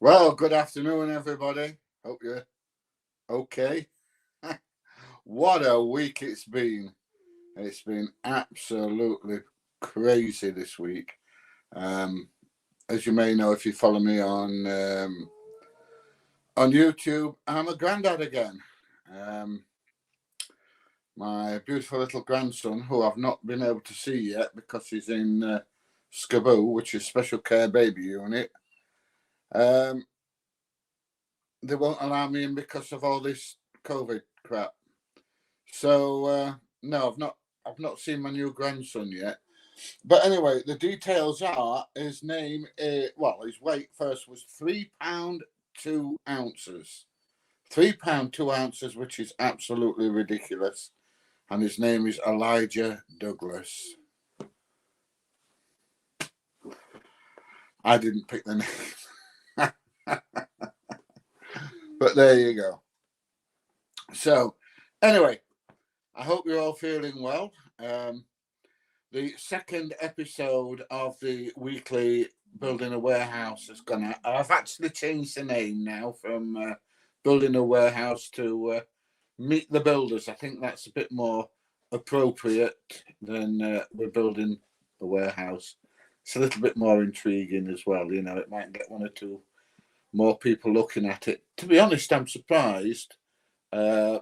Well, good afternoon, everybody. Hope you're okay. What a week it's been. It's been absolutely crazy this week. As you may know, if you follow me on YouTube, I'm a granddad again. My beautiful little grandson, who I've not been able to see yet because he's in SCABU, which is Special Care Baby Unit. They won't allow me in because of all this COVID crap. So no, I've not seen my new grandson yet. But anyway, the details are his name his weight first was £3 2 ounces. £3 2 ounces, which is absolutely ridiculous. And his name is Elijah Douglas. I didn't pick the name. But there you go. So anyway, I hope you're all feeling well. The second episode of the weekly Building a Warehouse has gone out. I've actually changed the name now from Building a Warehouse to Meet the Builders. I think that's a bit more appropriate than we're building a warehouse. It's a little bit more intriguing as well. You know, it might get one or two more people looking at it. To be honest, I'm surprised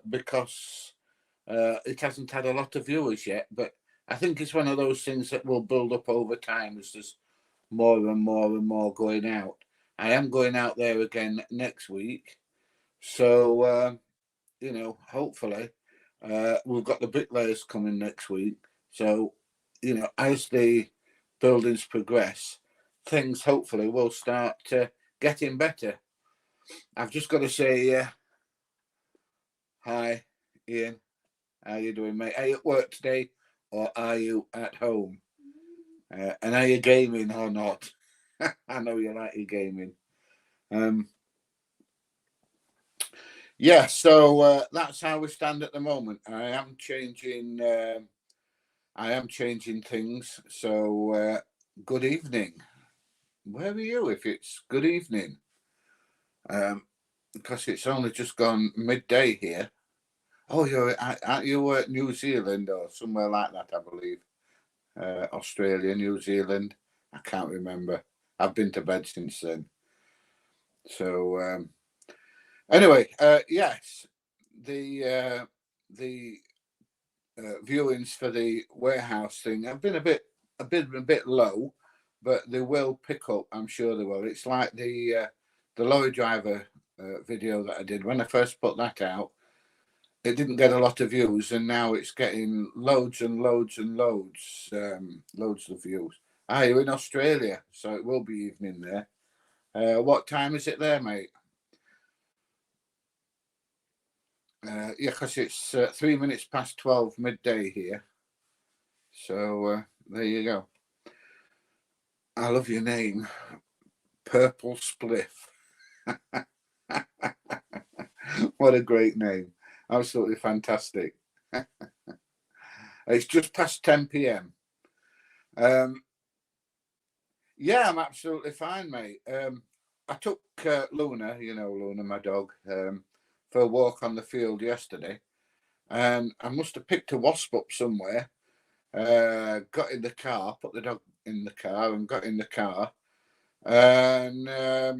because it hasn't had a lot of viewers yet, but I think it's one of those things that will build up over time as there's more and more and more going out. I am going out there again next week. So, you know, hopefully we've got the bricklayers coming next week. So, you know, as the buildings progress, things hopefully will start getting better. I've just got to say, hi, Ian. How you doing, mate? Are you at work today or are you at home? And are you gaming or not? I know you like your gaming. Yeah, so that's how we stand at the moment. I am changing things. So good evening. Where are you if it's good evening? Because it's only just gone midday here. Oh, you at New Zealand or somewhere like that, I believe. Australia, New Zealand. I can't remember. I've been to bed since then. So anyway, yes, the viewings for the warehouse thing have been a bit low, but they will pick up. I'm sure they will. It's like the lorry driver video that I did when I first put that out. It didn't get a lot of views, and now it's getting loads and loads and loads of views. You're in Australia, so it will be evening there. What time is it there, mate? Yeah, because it's 3 minutes past 12 midday here. So there you go. I love your name, Purple Spliff. What a great name. Absolutely fantastic. It's just past 10 p.m. Yeah, I'm absolutely fine, mate. I took Luna, Luna, my dog, for a walk on the field yesterday. And I must have picked a wasp up somewhere, got in the car, put the dog in the car and got in the car. And I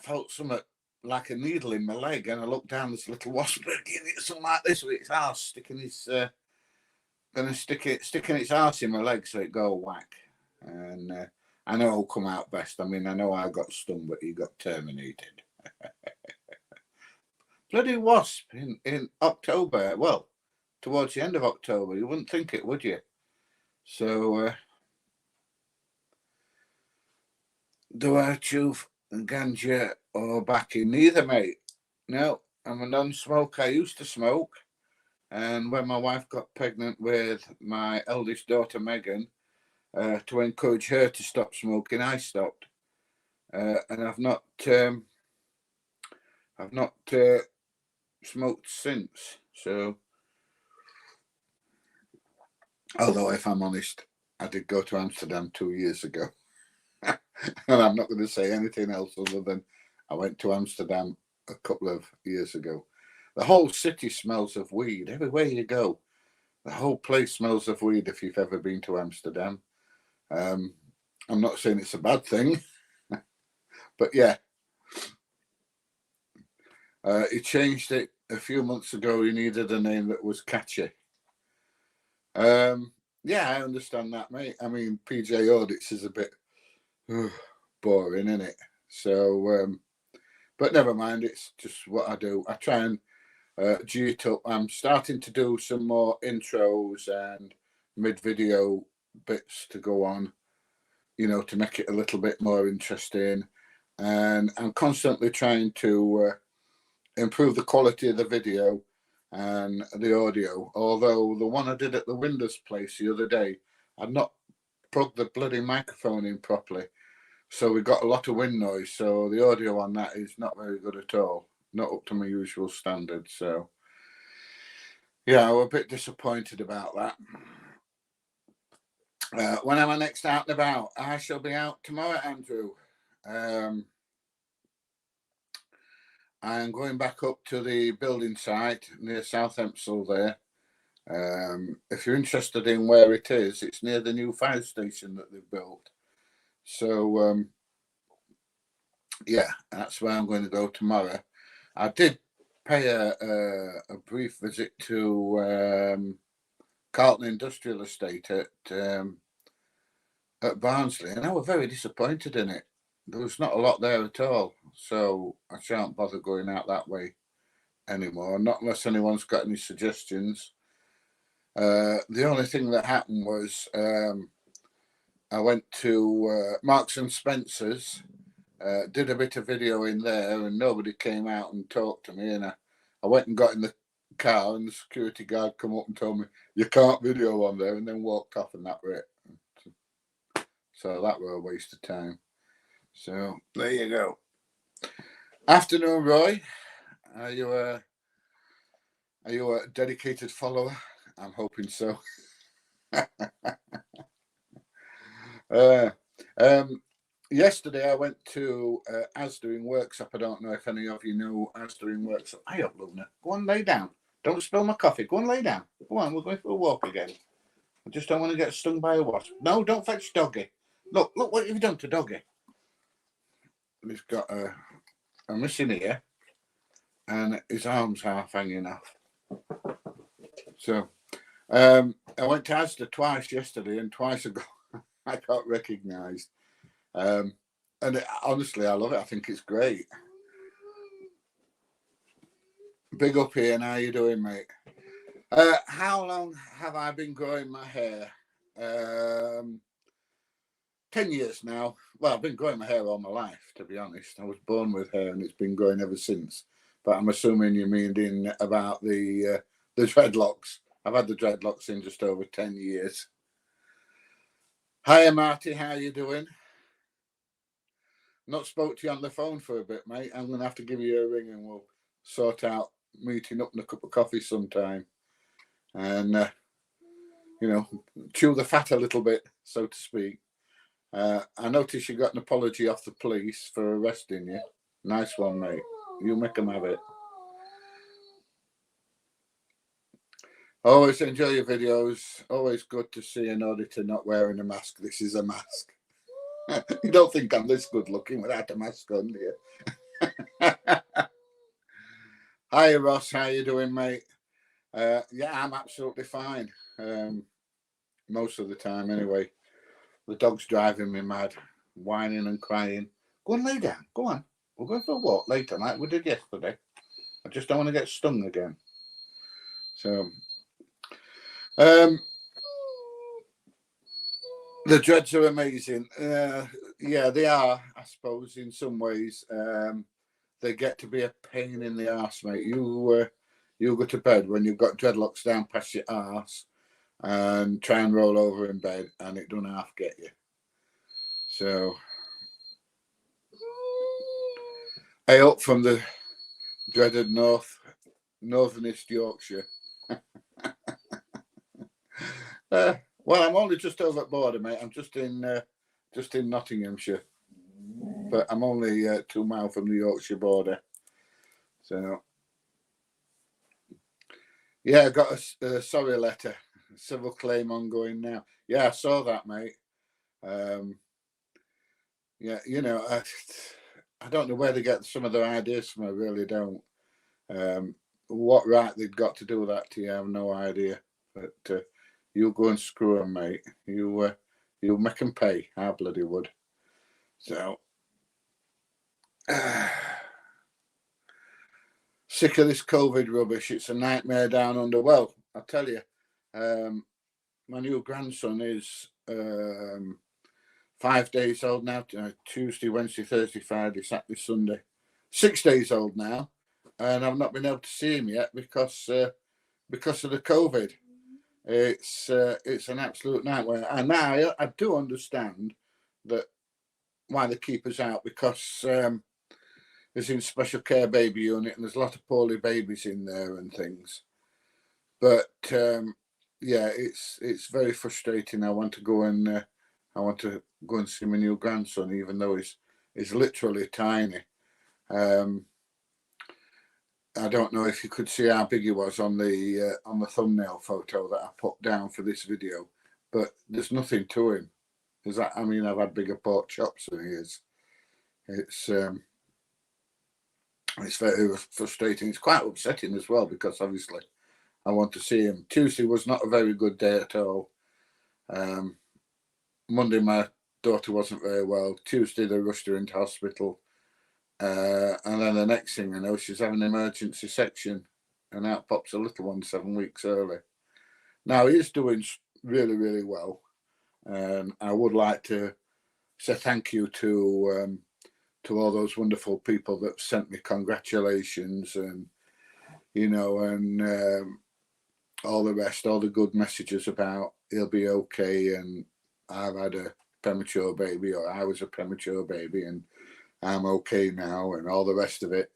felt something like a needle in my leg, and I looked down, this little wasp something like this with its arse sticking its arse in my leg so it go whack. And I know it'll come out best. I mean, I know I got stung, but he got terminated. Bloody wasp in October. Well, towards the end of October. You wouldn't think it, would you? So do I chew ganja or baccy? Neither, mate. No, I'm a non-smoker. I used to smoke, and when my wife got pregnant with my eldest daughter Megan, to encourage her to stop smoking, I stopped, and I've not smoked since. So, although if I'm honest, I did go to Amsterdam 2 years ago. And I'm not going to say anything else other than I went to Amsterdam a couple of years ago. The whole city smells of weed. Everywhere you go, the whole place smells of weed if you've ever been to Amsterdam. I'm not saying it's a bad thing, but yeah. He changed it a few months ago. He needed a name that was catchy. Yeah, I understand that, mate. I mean, PJ Audits is a bit boring, isn't it? So, but never mind. It's just what I do. I try and G it up. I'm starting to do some more intros and mid-video bits to go on, you know, to make it a little bit more interesting. And I'm constantly trying to improve the quality of the video and the audio. Although the one I did at the Windows place the other day, I'd not plugged the bloody microphone in properly. So we got a lot of wind noise. So the audio on that is not very good at all. Not up to my usual standards. So yeah, we're a bit disappointed about that. When am I next out and about? I shall be out tomorrow, Andrew. I'm going back up to the building site near South Empsall there. If you're interested in where it is, it's near the new fire station that they've built. So, yeah, that's where I'm going to go tomorrow. I did pay a brief visit to Carlton Industrial Estate at Barnsley, and I was very disappointed in it. There was not a lot there at all, so I shan't bother going out that way anymore, not unless anyone's got any suggestions. The only thing that happened was I went to Marks and Spencer's, did a bit of video in there, and nobody came out and talked to me. And I went and got in the car, and the security guard come up and told me, "You can't video on there," and then walked off, and that was it. So that was a waste of time. So there you go. Afternoon, Roy. Are you a dedicated follower? I'm hoping so. Yesterday I went to Asda in Workshop. I don't know if any of you know Asda in Workshop. Hi up, Luna. Go on, lay down. Don't spill my coffee. Go and lay down. Go on, we're going for a walk again. I just don't want to get stung by a wasp. No, don't fetch Doggy. Look what you've done to Doggy. He's got a missing ear and his arm's half hanging off. So I went to Asda twice yesterday, and twice ago I got recognised. And honestly, I love it. I think it's great. Big up here, and how you doing, mate? How long have I been growing my hair? 10 years now. Well, I've been growing my hair all my life, to be honest. I was born with hair, and it's been growing ever since. But I'm assuming you mean about the dreadlocks. I've had the dreadlocks in just over 10 years. Hiya, Marty. How you doing? Not spoke to you on the phone for a bit, mate. I'm going to have to give you a ring, and we'll sort out meeting up in a cup of coffee sometime. And, you know, chew the fat a little bit, so to speak. I noticed you got an apology off the police for arresting you. Nice one, mate. You make them have it. Always enjoy your videos. Always good to see an auditor not wearing a mask. This is a mask. You don't think I'm this good looking without a mask on, do you? Hi, Ross. How you doing, mate? Yeah, I'm absolutely fine. Most of the time, anyway. The dog's driving me mad, whining and crying. Go and lay down. Go on. We'll go for a walk later, like we did yesterday. I just don't want to get stung again. So, the dreads are amazing. Yeah, they are, I suppose, in some ways. They get to be a pain in the arse, mate. You go to bed when you've got dreadlocks down past your arse and try and roll over in bed, and it don't half get you. So, hey, up from the dreaded northern East Yorkshire. Well, I'm only just over at border, mate. I'm just in Nottinghamshire. but I'm only 2 miles from the Yorkshire border. So, yeah, I got a sorry letter, civil claim ongoing now. Yeah, I saw that, mate. Yeah, you know, I don't know where they get some of their ideas from. I really don't. What right they've got to do that to you, I have no idea. But you go and screw them, mate. You make them pay. I bloody would. So, sick of this COVID rubbish. It's a nightmare down under. Well, I'll tell you, my new grandson is 5 days old now. Tuesday, Wednesday, Thursday, Friday, Saturday, Sunday. 6 days old now, and I've not been able to see him yet because of the COVID. It's an absolute nightmare. And now I do understand that why they keep us out, because it's in special care baby unit and there's a lot of poorly babies in there and things. But yeah, it's very frustrating. I want to go and see my new grandson, even though he's literally tiny. I don't know if you could see how big he was on the thumbnail photo that I put down for this video, but there's nothing to him. I mean, I've had bigger pork chops than he is. It's very frustrating. It's quite upsetting as well, because obviously I want to see him. Tuesday was not a very good day at all. Monday my daughter wasn't very well. Tuesday they rushed her into hospital. And then the next thing I know, she's having an emergency section, and out pops a little one 7 weeks early. Now, he's doing really, really well. And I would like to say thank you to all those wonderful people that sent me congratulations and, you know, and all the rest, all the good messages about he'll be okay, and I've had a premature baby, or I was a premature baby, and I'm okay now, and all the rest of it.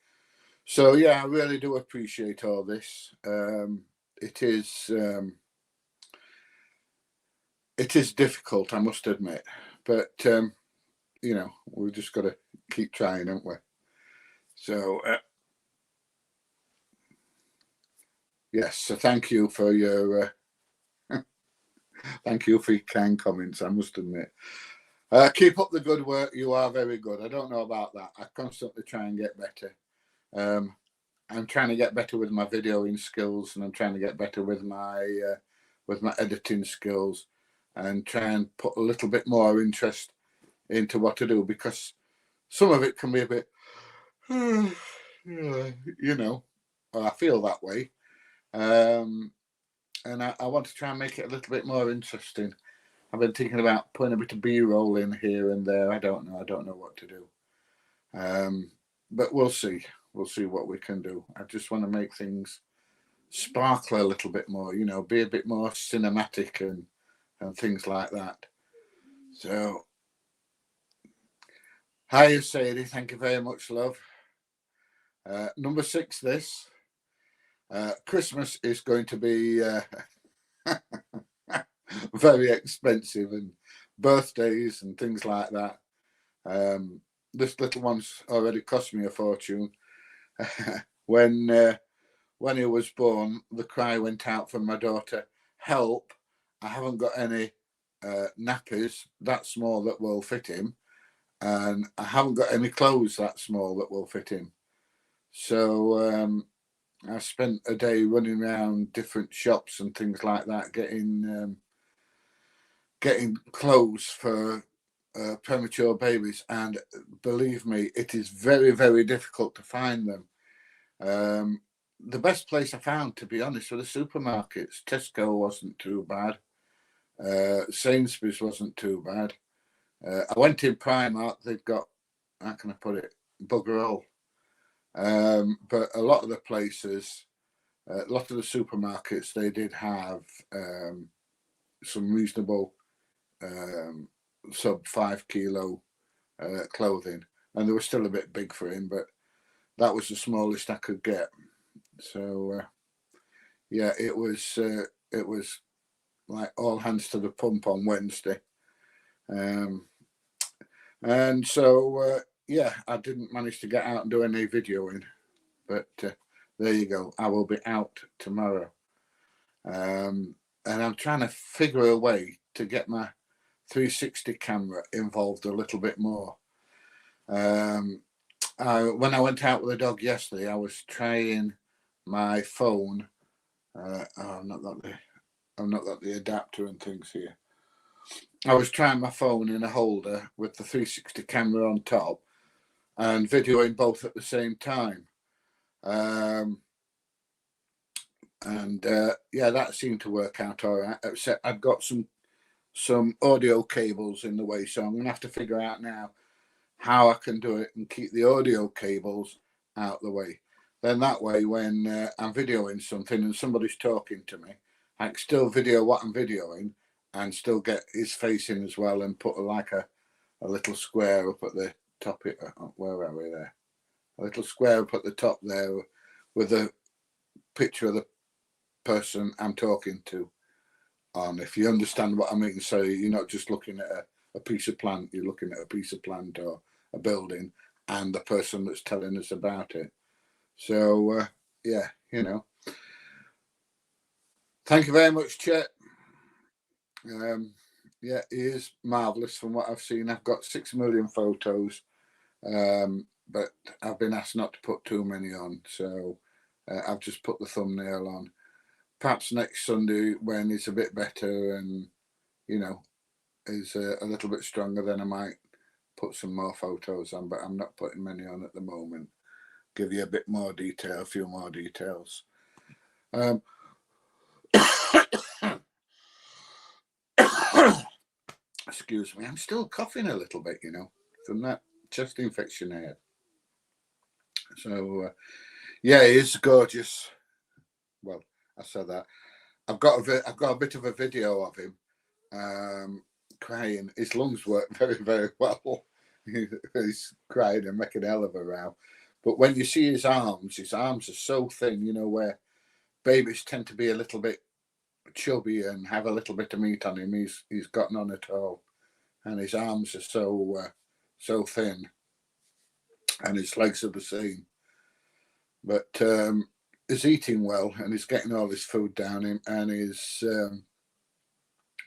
So yeah, I really do appreciate all this. It is difficult, I must admit, but you know, we've just got to keep trying, haven't we? So yes, so thank you for your kind comments, I must admit. Keep up the good work. You are very good. I don't know about that. I constantly try and get better. I'm trying to get better with my videoing skills, and I'm trying to get better with my editing skills, and try and put a little bit more interest into what I do, because some of it can be a bit, you know, I feel that way. And I want to try and make it a little bit more interesting. I've been thinking about putting a bit of B-roll in here and there. I don't know what to do. But we'll see. We'll see what we can do. I just want to make things sparkle a little bit more, you know, be a bit more cinematic and things like that. So, hi, Sadie. Thank you very much, love. Number 6, this. Christmas is going to be very expensive, and birthdays and things like that. This little one's already cost me a fortune. When he was born, the cry went out from my daughter, "Help, I haven't got any nappies that small that will fit him, and I haven't got any clothes that small that will fit him." So I spent a day running around different shops and things like that, getting clothes for premature babies, and believe me, it is very, very difficult to find them. The best place I found, to be honest, were the supermarkets. Tesco wasn't too bad. Sainsbury's wasn't too bad. I went in Primark. They've got, how can I put it, bugger all. But a lot of the places, a lot of the supermarkets, they did have some reasonable sub 5 kilo clothing, and they were still a bit big for him, but that was the smallest I could get. So yeah, it was like all hands to the pump on Wednesday. And so yeah, I didn't manage to get out and do any videoing, but there you go. I will be out tomorrow. And I'm trying to figure a way to get my 360 camera involved a little bit more. When I went out with the dog yesterday, I was trying my phone. I've not got the adapter and things here. I was trying my phone in a holder with the 360 camera on top and videoing both at the same time. Yeah, that seemed to work out all right. Except I've got some audio cables in the way, so I'm gonna have to figure out now how I can do it and keep the audio cables out the way. Then that way, when I'm videoing something and somebody's talking to me, I can still video what I'm videoing and still get his face in as well, and put like a little square up at the top. Where are we there? A little square up at the top there with a picture of the person I'm talking to on, if you understand what I mean. So you're not just looking at a piece of plant, you're looking at a piece of plant or a building and the person that's telling us about it. So yeah, you know, thank you very much, Chet. Yeah, he is marvellous from what I've seen. I've got 6 million photos, but I've been asked not to put too many on, so I've just put the thumbnail on. Perhaps next Sunday, when it's a bit better and, you know, is a little bit stronger, then I might put some more photos on, but I'm not putting many on at the moment. Give you a bit more detail, a few more details. Excuse me, I'm still coughing a little bit, you know, from that chest infection I had. So yeah, he is gorgeous. Well, I said that. I've got a bit of a video of him crying. His lungs work very, very well. He's crying and making a hell of a row. But when you see his arms are so thin, you know, where babies tend to be a little bit chubby and have a little bit of meat on him. He's got none at all, and his arms are so thin, and his legs are the same. But he's eating well, and he's getting all his food down him, and he's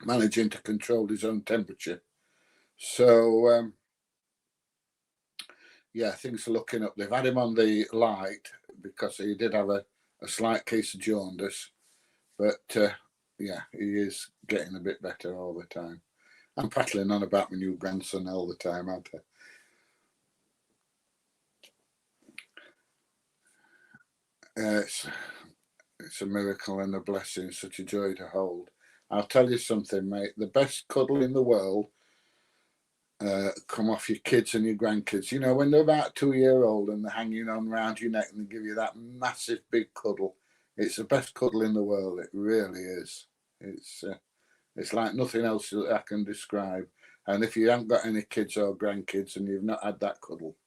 managing to control his own temperature. So yeah, things are looking up. They've had him on the light because he did have a slight case of jaundice, but yeah, he is getting a bit better all the time. I'm prattling on about my new grandson all the time, aren't I? It's a miracle and a blessing, such a joy to hold. I'll tell you something, mate. The best cuddle in the world come off your kids and your grandkids. You know, when they're about 2-year-old and they're hanging on around your neck and they give you that massive big cuddle. It's the best cuddle in the world. It really is. It's like nothing else that I can describe. And if you haven't got any kids or grandkids and you've not had that cuddle,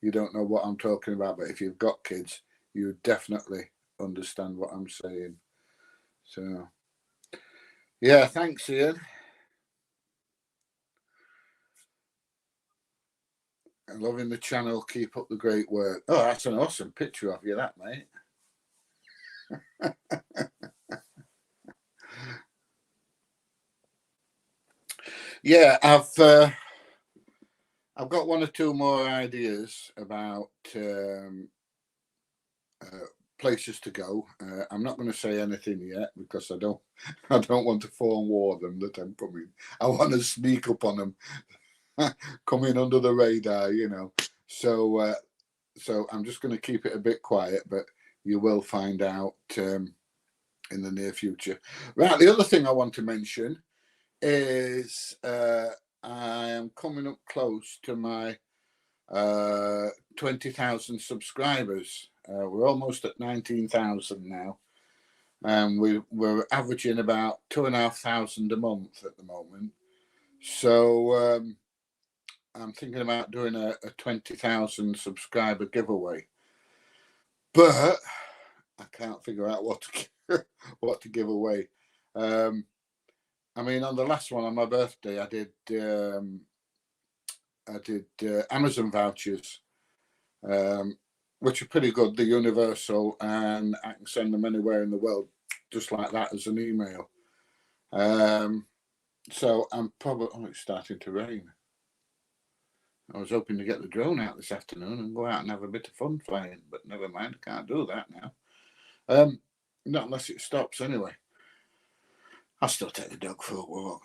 you don't know what I'm talking about. But if you've got kids, you definitely understand what I'm saying. So, yeah, thanks, Ian. I'm loving the channel. Keep up the great work. Oh, that's an awesome picture of you, that, mate. Yeah, I've got 1 or 2 more ideas about places to go. I'm not going to say anything yet because I don't want to forewarn them that I'm coming. I want to sneak up on them, coming under the radar, you know. So I'm just going to keep it a bit quiet, but you will find out in the near future. Right, the other thing I want to mention is I am coming up close to my 20,000 subscribers. We're almost at 19,000 now, and we're averaging about 2,500 a month at the moment. So I'm thinking about doing a 20,000 subscriber giveaway, but I can't figure out what to give away. I mean, on the last one on my birthday, I did I did Amazon vouchers, which are pretty good. They're universal, and I can send them anywhere in the world, just like that, as an email. So I'm probably, it's starting to rain. I was hoping to get the drone out this afternoon and go out and have a bit of fun flying, but never mind, I can't do that now. Not unless it stops anyway. I'll still take the dog for a walk.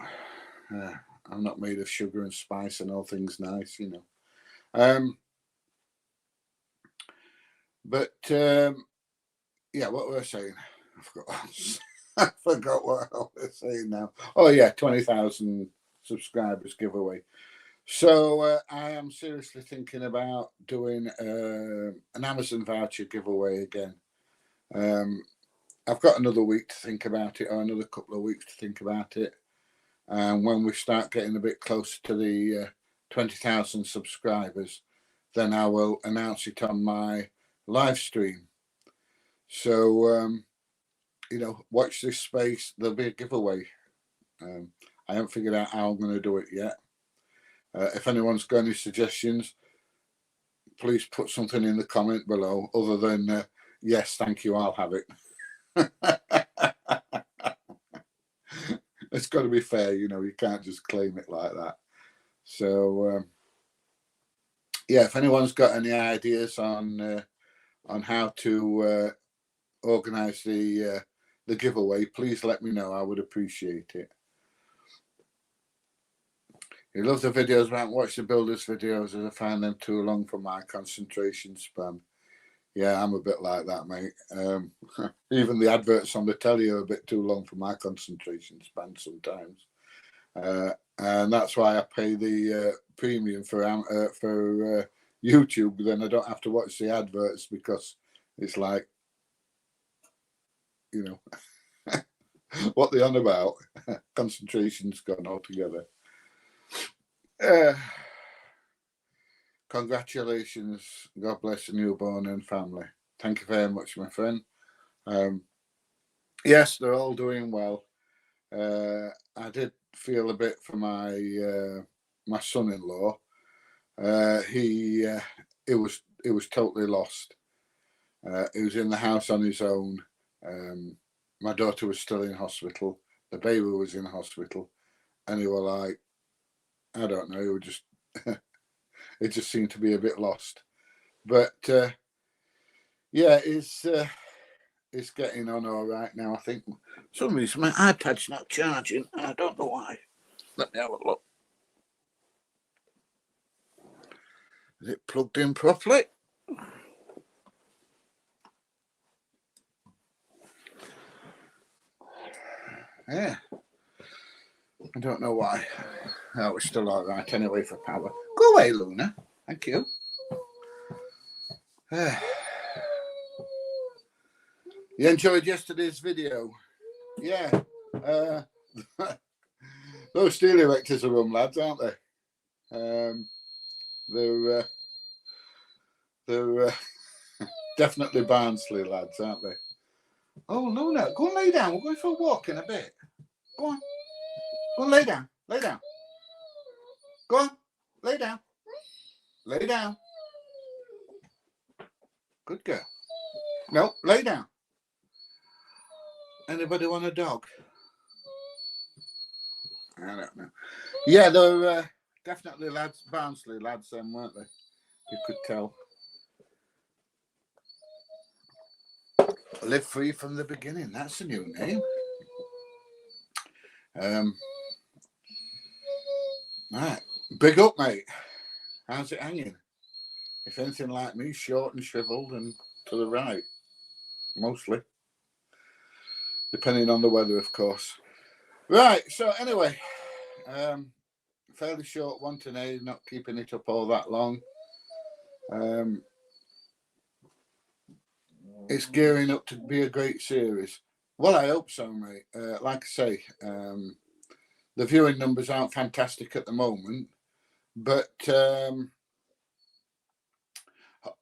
I'm not made of sugar and spice and all things nice, you know. But yeah, what were I saying? I forgot what I was saying now. Oh yeah, 20,000 subscribers giveaway. So I am seriously thinking about doing an Amazon voucher giveaway again. I've got another week to think about it, or another couple of weeks to think about it. And when we start getting a bit closer to the 20,000 subscribers, then I will announce it on my live stream. So, you know, watch this space. There'll be a giveaway. I haven't figured out how I'm going to do it yet. If anyone's got any suggestions, please put something in the comment below other than, yes, thank you, I'll have it. It's got to be fair, you know, you can't just claim it like that. So, yeah, if anyone's got any ideas on how to organise the giveaway, please let me know. I would appreciate it. He loves the videos, but I haven't watched the builders videos as I find them too long for my concentration span. Yeah, I'm a bit like that, mate. Even the adverts on the telly are a bit too long for my concentration span sometimes. And that's why I pay the premium for YouTube. Then I don't have to watch the adverts, because it's like, you know, what they're on about. Concentration's gone altogether. Congratulations. God bless the newborn and family. Thank you very much, my friend. Yes, they're all doing well. I did feel a bit for my my son-in-law. He was totally lost. He was in the house on his own. My daughter was still in hospital. The baby was in hospital, and he was like, I don't know. He was just it just seemed to be a bit lost. But yeah, it's getting on all right now. I think for some reason my iPad's not charging. I don't know why. Let me have a look. Is it plugged in properly? Yeah. I don't know why. Oh, it's still all right anyway for power. Go away, Luna. Thank you. You enjoyed yesterday's video? Yeah. Those steel erectors are lads, aren't they? They're definitely Barnsley lads, aren't they? Oh, Luna, go and lay down. We're going for a walk in a bit. Go on. Go and lay down. Lay down. Go on. Lay down. Lay down. Good girl. No, lay down. Anybody want a dog? I don't know. Yeah, they're definitely lads, Barnsley lads, weren't they? You could tell. Live free from the beginning. That's a new name. Right. Big up, mate. How's it hanging? If anything like me, short and shriveled and to the right. Mostly. Depending on the weather, of course. Right, so anyway, fairly short one today, not keeping it up all that long. It's gearing up to be a great series. Well, I hope so, mate. Like I say, the viewing numbers aren't fantastic at the moment, but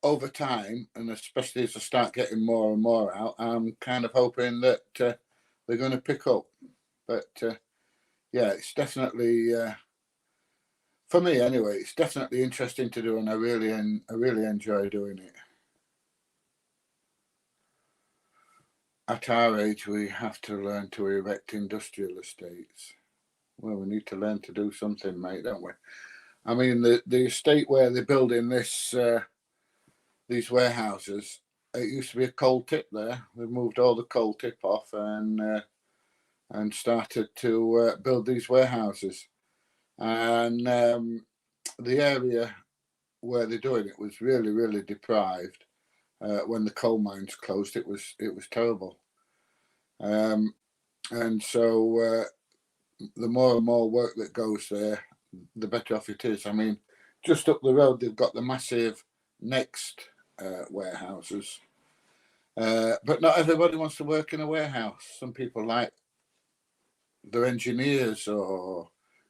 over time, and especially as I start getting more and more out, I'm kind of hoping that they're going to pick up. But yeah, it's definitely for me anyway, it's definitely interesting to do, and I really enjoy doing it. At our age, we have to learn to erect industrial estates. Well, we need to learn to do something, mate, don't we? I mean, the estate where they're building these warehouses, it used to be a coal tip there. They've moved all the coal tip off and started to build these warehouses. And the area where they're doing it was really deprived. When the coal mines closed, it was terrible. And so the more and more work that goes there, the better off it is. I mean, just up the road, they've got the massive Next warehouses. But not everybody wants to work in a warehouse. Some people like they're engineers or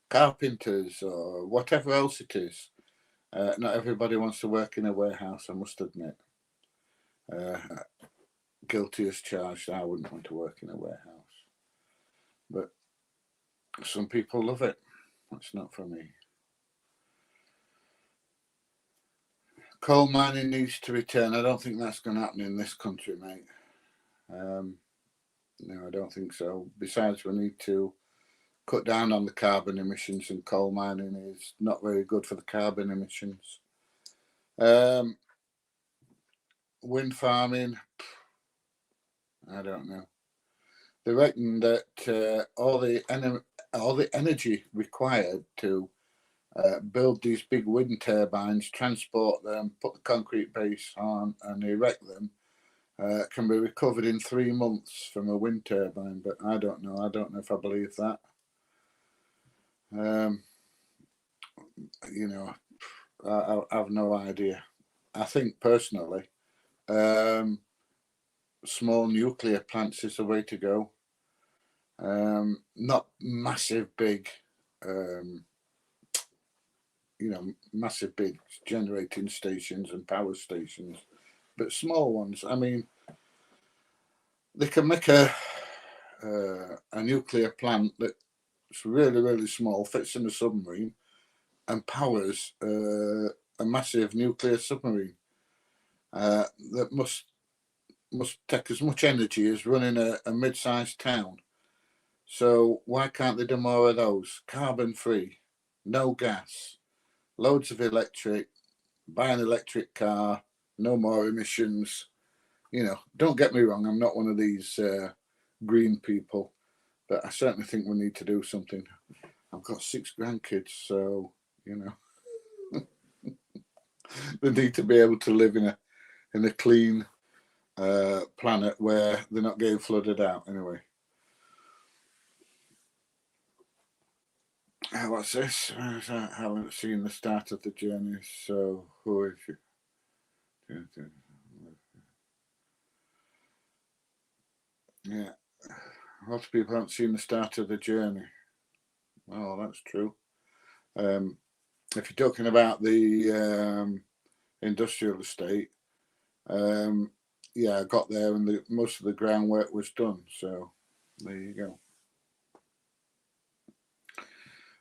carpenters or whatever else it is. Not everybody wants to work in a warehouse, I must admit. Guilty as charged, I wouldn't want to work in a warehouse. But some people love it. That's not for me. Coal mining needs to return. I don't think that's going to happen in this country, mate. No, I don't think so. Besides, we need to cut down on the carbon emissions, and coal mining is not very good for the carbon emissions. Wind farming, I don't know. They reckon that all the energy required to build these big wind turbines, transport them, put the concrete base on, and erect them can be recovered in 3 months from a wind turbine. But I don't know. I don't know if I believe that. You know, I have no idea. I think personally, small nuclear plants is the way to go. Not massive big, massive big generating stations and power stations, but small ones. I mean, they can make a nuclear plant that's really small, fits in a submarine, and powers a massive nuclear submarine that must take as much energy as running a mid-sized town. So why can't they do more of those? Carbon free, no gas, loads of electric, buy an electric car, no more emissions. Don't get me wrong, I'm not one of these green people, but I certainly think we need to do something. I've got 6 grandkids, so they need to be able to live in a clean planet where they're not getting flooded out. Anyway, what's this? I haven't seen the start of the journey, so who is it? Yeah, lots of people haven't seen the start of the journey. Oh, that's true. If you're talking about the industrial estate, I got there and most of the groundwork was done. So there you go.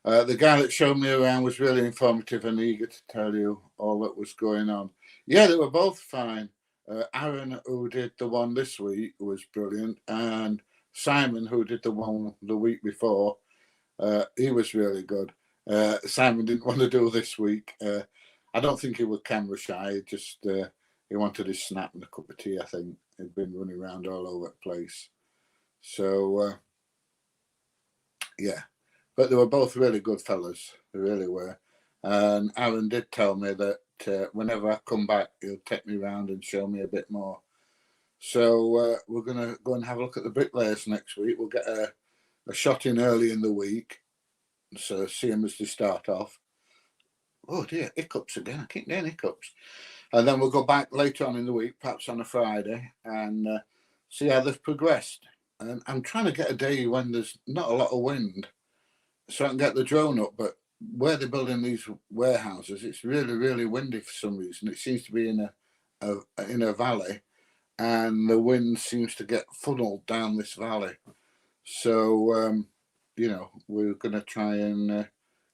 The guy that showed me around was really informative and eager to tell you all that was going on. Yeah, they were both fine. Aaron, who did the one this week, was brilliant, and Simon, who did the one the week before, he was really good. Simon didn't want to do this week. I don't think he was camera shy. Just he wanted his snap and a cup of tea. I think he'd been running around all over the place. So yeah, but they were both really good fellas. They really were. And Aaron did tell me that whenever I come back, he'll take me around and show me a bit more. So we're going to go and have a look at the bricklayers next week. We'll get a shot in early in the week. So see them as they start off. Oh dear, hiccups again. I keep getting hiccups. And then we'll go back later on in the week, perhaps on a Friday, and see how they've progressed. And I'm trying to get a day when there's not a lot of wind, so I can get the drone up. But where they're building these warehouses, it's really windy for some reason. It seems to be in a valley, and the wind seems to get funneled down this valley. So we're going to try and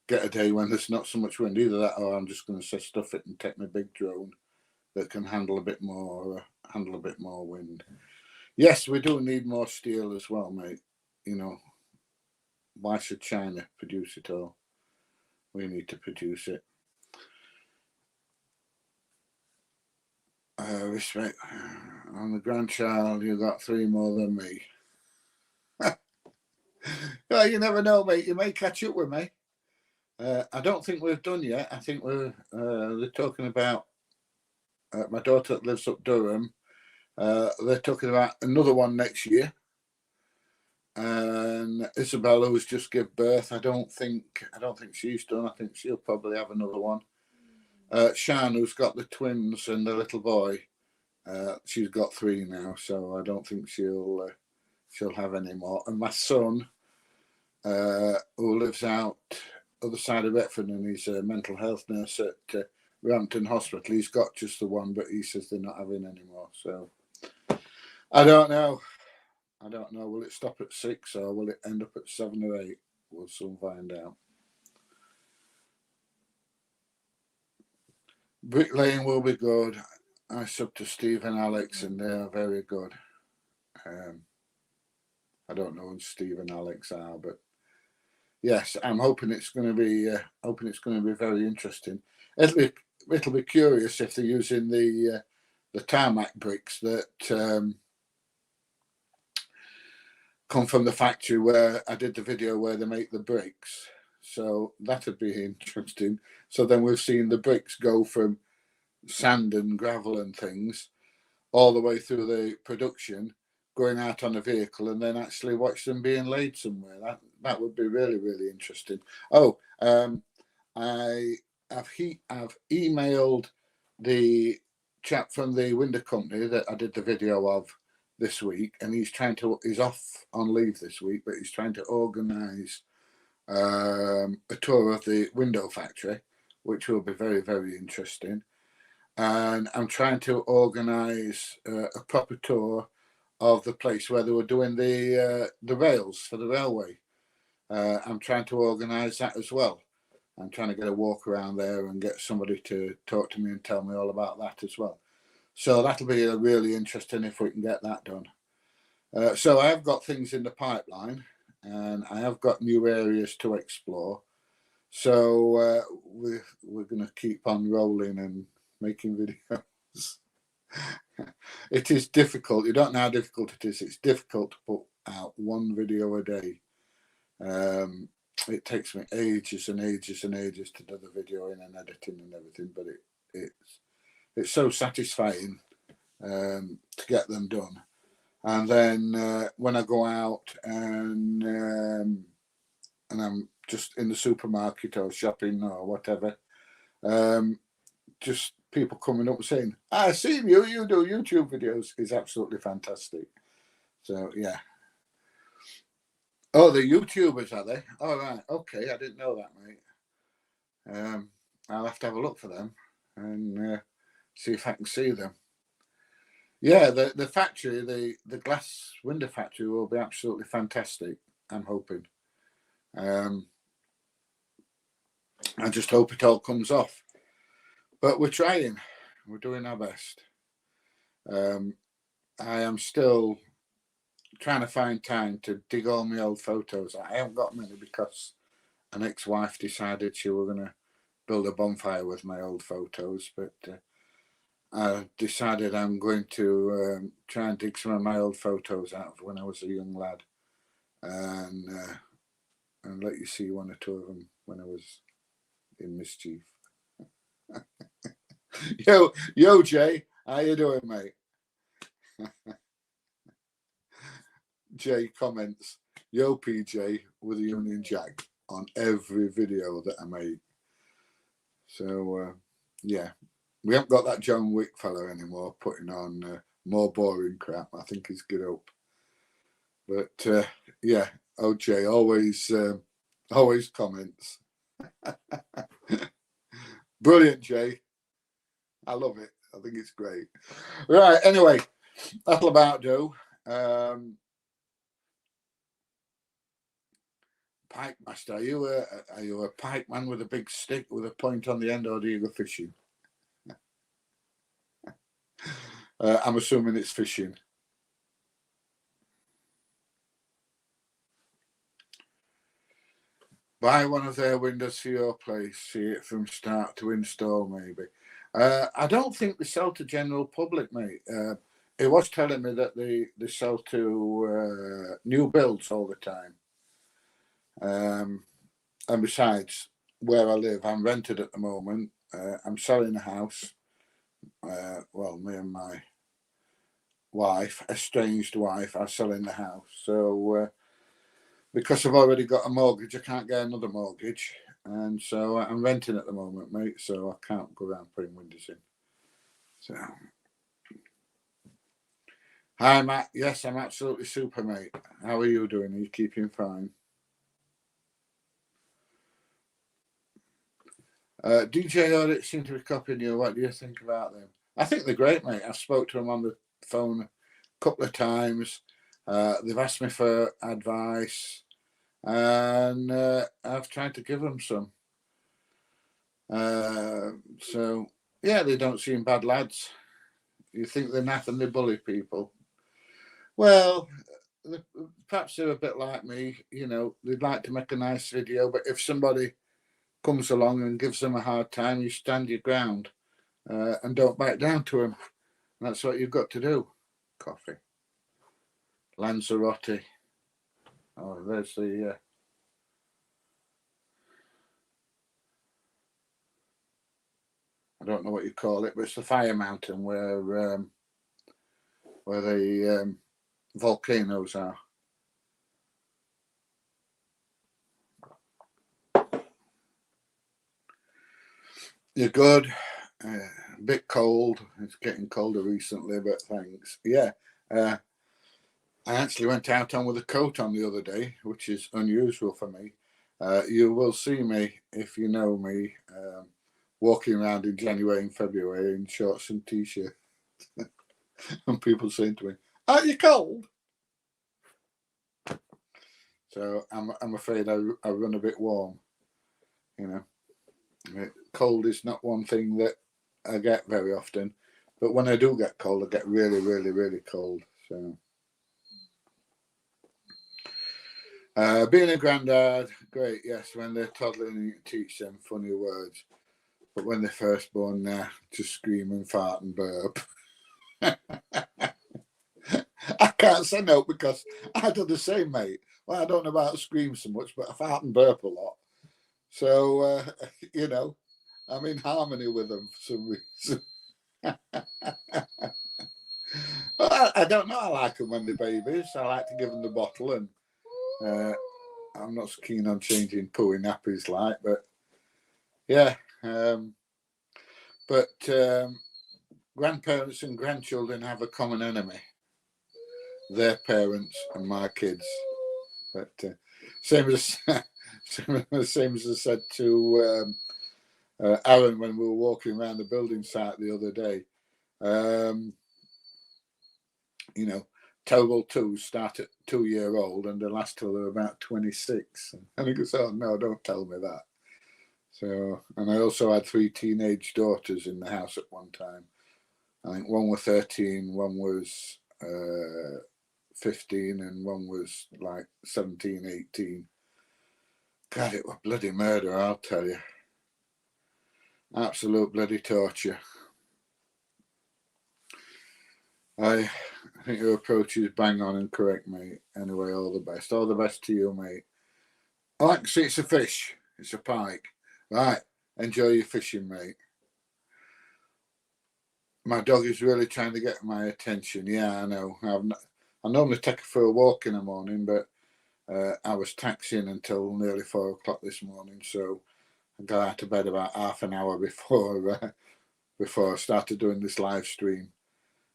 get a day when there's not so much wind. Either that, or I'm just going to stuff it and take my big drone that can handle a bit more wind. Yes, we do need more steel as well, mate. You know, why should China produce it all? We need to produce it. Respect. I'm the grandchild. You got 3 more than me. Well, you never know, mate. You may catch up with me. I don't think we've done yet. I think they're talking about my daughter that lives up Durham. They're talking about another one next year. And Isabella, who's just give birth, I don't think she's done. I think she'll probably have another one. Shan, who's got the twins and the little boy, she's got 3 now, so I don't think she'll have any more. And my son, who lives out other side of Retford, and he's a mental health nurse at Rampton Hospital. He's got just the one, but he says they're not having any more. So I don't know. Will it stop at 6 or will it end up at 7 or 8? We'll soon find out. Bricklaying will be good. I sub to Steve and Alex, and they are very good. I don't know who Steve and Alex are, but yes, I'm hoping it's going to be. Very interesting. It'll be curious if they're using the tarmac bricks that come from the factory where I did the video where they make the bricks. So that'd be interesting. So then we've seen the bricks go from sand and gravel and things all the way through the production, going out on a vehicle, and then actually watch them being laid somewhere. That would be really, really interesting. Oh, I've emailed the chap from the window company that I did the video of this week, and he's off on leave this week, but he's trying to organise a tour of the window factory, which will be very, very interesting. And I'm trying to organise a proper tour of the place where they were doing the rails for the railway. I'm trying to organise that as well. I'm trying to get a walk around there and get somebody to talk to me and tell me all about that as well. So that'll be really interesting if we can get that done. So I have got things in the pipeline, and I have got new areas to explore. So we're going to keep on rolling and making videos. It is difficult. You don't know how difficult it is. It's difficult to put out 1 video a day. It takes me ages and ages and ages to do the video in and editing and everything, but it's so satisfying to get them done. And then when I go out and I'm just in the supermarket or shopping or whatever, just people coming up and saying, "I see you do YouTube videos," is absolutely fantastic. So yeah. Oh, the YouTubers, are they? Oh, right. Okay, I didn't know that, mate. I'll have to have a look for them and see if I can see them. Yeah, the factory, the glass window factory will be absolutely fantastic, I'm hoping. I just hope it all comes off. But we're trying. We're doing our best. I am still trying to find time to dig all my old photos. I haven't got many because an ex-wife decided she was going to build a bonfire with my old photos, but I decided I'm going to try and dig some of my old photos out of when I was a young lad, and let you see 1 or 2 of them when I was in mischief. Yo, Jay, how you doing, mate? Jay comments, "Yo, PJ," with a Union Jack on every video that I made. So yeah, we haven't got that John Wick fellow anymore putting on more boring crap. I think he's good up. But yeah, OJ always comments. Brilliant, Jay. I love it. I think it's great. Right, anyway, that'll about do. pike master. Are you a pike man with a big stick with a point on the end, or do you go fishing? I'm assuming it's fishing. Buy one of their windows for your place. See it from start to install, maybe. I don't think they sell to general public, mate. It was telling me that they sell to new builds all the time. And besides, where I live, I'm rented at the moment. I'm selling a house. Well, me and my wife, estranged wife, are selling the house. So because I've already got a mortgage, I can't get another mortgage. And so I'm renting at the moment, mate. So I can't go around putting windows in. So, hi, Matt. Yes, I'm absolutely super, mate. How are you doing? Are you keeping fine? DJ Audit seem to be copying you. What do you think about them? I think they're great, mate. I've spoke to them on the phone a couple of times. They've asked me for advice, and I've tried to give them some. So, yeah, they don't seem bad lads. You think they're naff and they bully people? Well, perhaps they're a bit like me. You know, they'd like to make a nice video, but if somebody comes along and gives them a hard time, you stand your ground and don't back down to them. That's what you've got to do. Coffee. Lanzarote. Oh, there's the... I don't know what you call it, but it's the fire mountain where the volcanoes are. You're good. A bit cold. It's getting colder recently, but thanks. Yeah. I actually went out on with a coat on the other day, which is unusual for me. You will see me, if you know me, walking around in January and February in shorts and t-shirt. And people saying to me, "Aren't you cold?" So I'm afraid I run a bit warm. You know, cold is not one thing that I get very often, but when I do get cold, I get really, really, really cold. So being a granddad, great. Yes, when they're toddling, you can teach them funny words, but when they're first born, they're just scream and fart and burp. I can't say no because I do the same, mate. Well, I don't know about scream so much, but I fart and burp a lot. So, you know, I'm in harmony with them for some reason. Well, I don't know. I like them when they're babies. I like to give them the bottle, and I'm not so keen on changing pooey nappies, like, but yeah. But grandparents and grandchildren have a common enemy. Their parents and my kids. But same as I said to Aaron when we were walking around the building site the other day. You know, terrible twos start at 2-year-old and they last till they're about 26. And he goes, "Oh no, don't tell me that." So, and I also had 3 teenage daughters in the house at one time. I think one was 13, one was 15, and one was like 17, 18. God, it was bloody murder, I'll tell you. Absolute bloody torture. I think your approach is bang on and correct, mate. Anyway, all the best. All the best to you, mate. I like to see it's a fish. It's a pike. Right. Enjoy your fishing, mate. My dog is really trying to get my attention. Yeah, I know. I normally take her for a walk in the morning, but I was taxiing until nearly 4 o'clock this morning, so I got out of bed about half an hour before I started doing this live stream.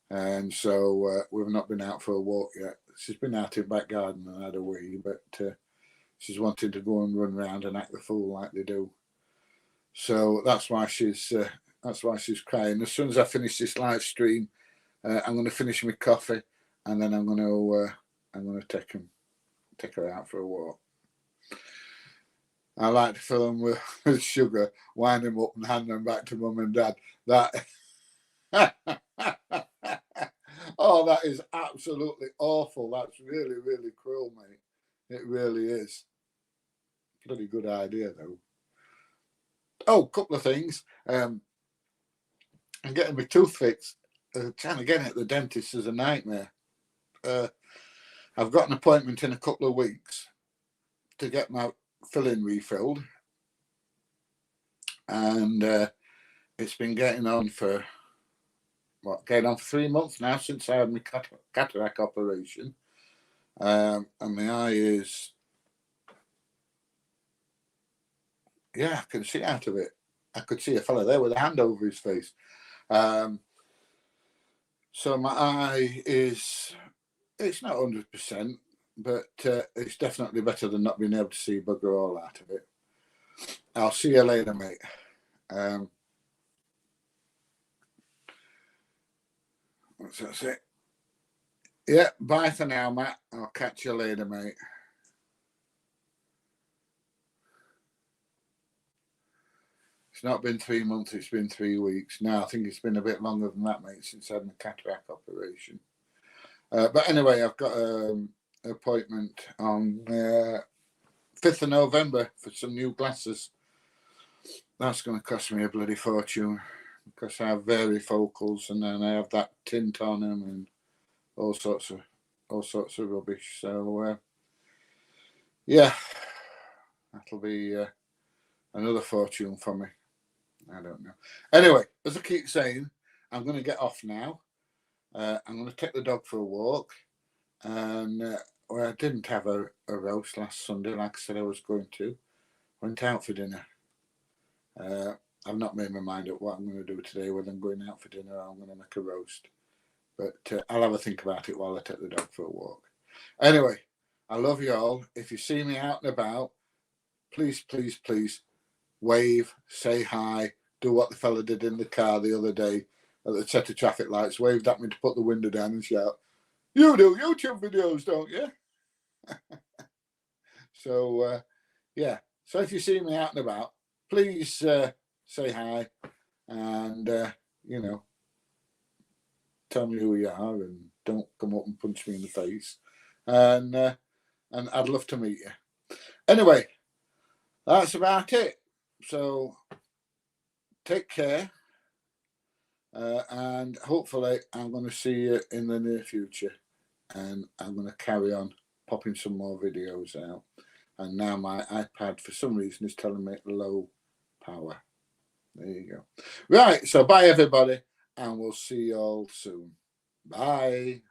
And so we've not been out for a walk yet. She's been out in the back garden and had a wee, but she's wanting to go and run around and act the fool like they do. So that's why she's crying. As soon as I finish this live stream, I'm going to finish my coffee, and then I'm going to take her out for a walk. I like to fill them with sugar, wind them up and hand them back to mum and dad. That oh, that is absolutely awful. That's really, really cruel, mate. It really is. Pretty good idea, though. Oh, a couple of things. I'm getting my tooth fixed. Trying to get it at the dentist is a nightmare. I've got an appointment in a couple of weeks to get my filling refilled. And it's been getting on for 3 months now since I had my cataract operation. And my eye is, yeah, I can see out of it. I could see a fella there with a hand over his face. So my eye is, it's not 100%, but it's definitely better than not being able to see bugger all out of it. I'll see you later, mate. That's it. Yeah, bye for now, Matt. I'll catch you later, mate. It's not been 3 months, it's been 3 weeks. No, I think it's been a bit longer than that, mate, since I had my cataract operation. But anyway, I've got an appointment on 5th of November for some new glasses. That's going to cost me a bloody fortune because I have varifocals and then I have that tint on them and all sorts of rubbish. So yeah, that'll be another fortune for me. I don't know. Anyway, as I keep saying, I'm going to get off now. I'm going to take the dog for a walk. And I didn't have a roast last Sunday, like I said I was going to. Went out for dinner. I've not made my mind up what I'm going to do today, whether I'm going out for dinner or I'm going to make a roast. But I'll have a think about it while I take the dog for a walk. Anyway, I love you all. If you see me out and about, please, please, please wave, say hi, do what the fella did in the car the other day at the set of traffic lights, waved at me to put the window down and shout, "You do YouTube videos, don't you?" So, yeah. So if you see me out and about, please say hi and, you know, tell me who you are and don't come up and punch me in the face. And I'd love to meet you. Anyway, that's about it. So take care. And hopefully I'm going to see you in the near future. And I'm going to carry on popping some more videos out. And now my iPad, for some reason, is telling me low power. There you go. Right, so bye, everybody. And we'll see you all soon. Bye.